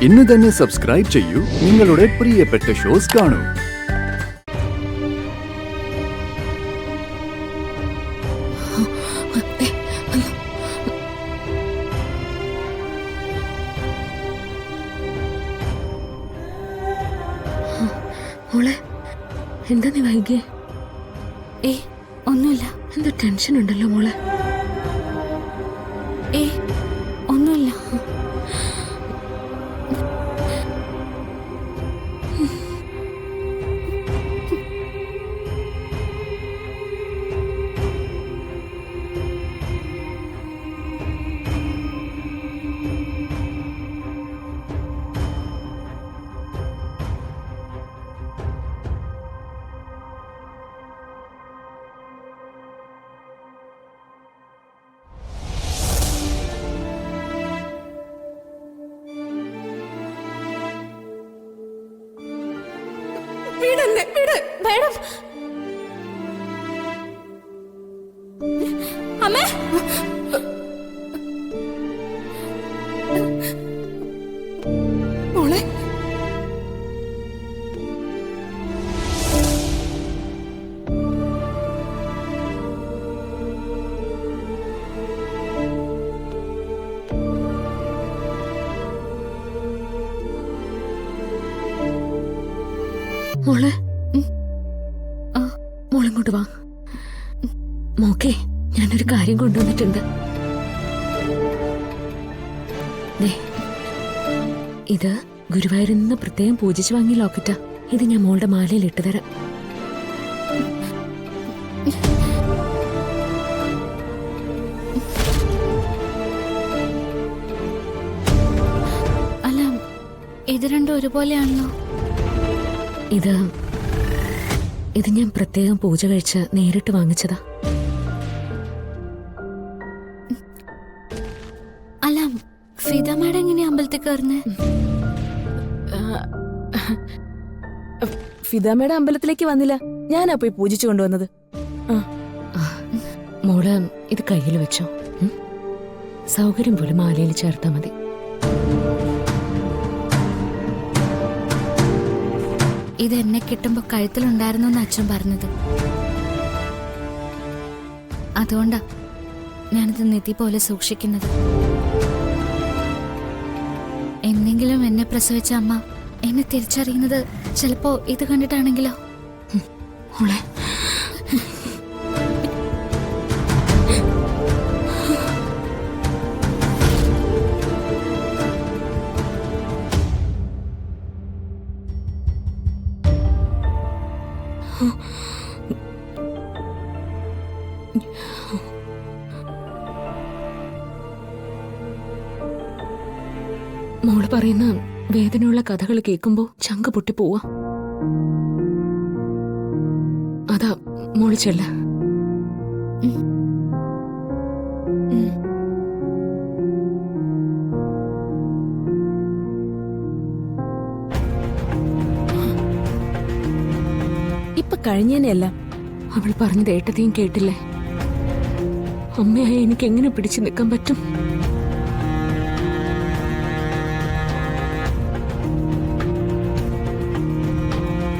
ഇന്ന് തന്നെ സബ്സ്ക്രൈബ് ചെയ്യൂ, നിങ്ങളുടെ പ്രിയപ്പെട്ട ഷോസ് കാണൂ. മോളെ, എന്താ നീ വൈകിയേ? ഒന്നുമില്ല. എന്താ ടെൻഷൻ ഉണ്ടല്ലോ മോളെ? ഒന്നുമില്ല. മേഡം, അമ്മേ, മോളെ, മോളെ, മോളിങ്ങോട്ട് വാ. മോക്കെ, ഞാനൊരു കാര്യം കൊണ്ടുവന്നിട്ടുണ്ട്. ഇത് ഗുരുവായൂരിൽ നിന്ന് പ്രത്യേകം പൂജിച്ചു വാങ്ങിയ ലോക്കറ്റാ. ഇത് ഞാൻ മോളുടെ മാലയിൽ ഇട്ടുതരാം. അല്ല, ഇത് രണ്ടും ഒരുപോലെയാണല്ലോ. ഇത് ഞാൻ പ്രത്യേകം പൂജ കഴിച്ച് നേരിട്ട് വാങ്ങിച്ചതാ. അല്ല, ഫിദ മാഡം എങ്ങനെയാ അമ്പലത്തിൽ കയറുന്നേ? ഫിദാമ്മയുടെ അമ്പലത്തിലേക്ക് വന്നില്ല, ഞാനാ പോയി പൂജിച്ചു കൊണ്ടുവന്നത്. മോള് ഇത് കയ്യിൽ വെച്ചോ. സൗകര്യം പോലെ മാലയിൽ ചേർത്താ മതി. ഇത് എന്നെ കിട്ടുമ്പോ കഴുത്തിലുണ്ടായിരുന്നു എന്ന് അച്ഛൻ പറഞ്ഞത്. അതുകൊണ്ടാ ഞാനിത് നിധി പോലെ സൂക്ഷിക്കുന്നത്. എന്നെങ്കിലും എന്നെ പ്രസവിച്ച അമ്മ എന്നെ തിരിച്ചറിയുന്നത് ചിലപ്പോ ഇത് കണ്ടിട്ടാണെങ്കിലോ? മോളെ, മോള് പറയുന്ന വേദനയുള്ള കഥകൾ കേൾക്കുമ്പോ ചങ്ക് പൊട്ടിപ്പോവാ. അതാ മോള് ചെല്ല. ഇപ്പൊ കഴിഞ്ഞേനെയല്ല. അവൾ പറഞ്ഞത് ഏട്ടത്തെയും കേട്ടില്ലേ? അമ്മയായി എനിക്ക് എങ്ങനെ പിടിച്ചു നിൽക്കാൻ പറ്റും?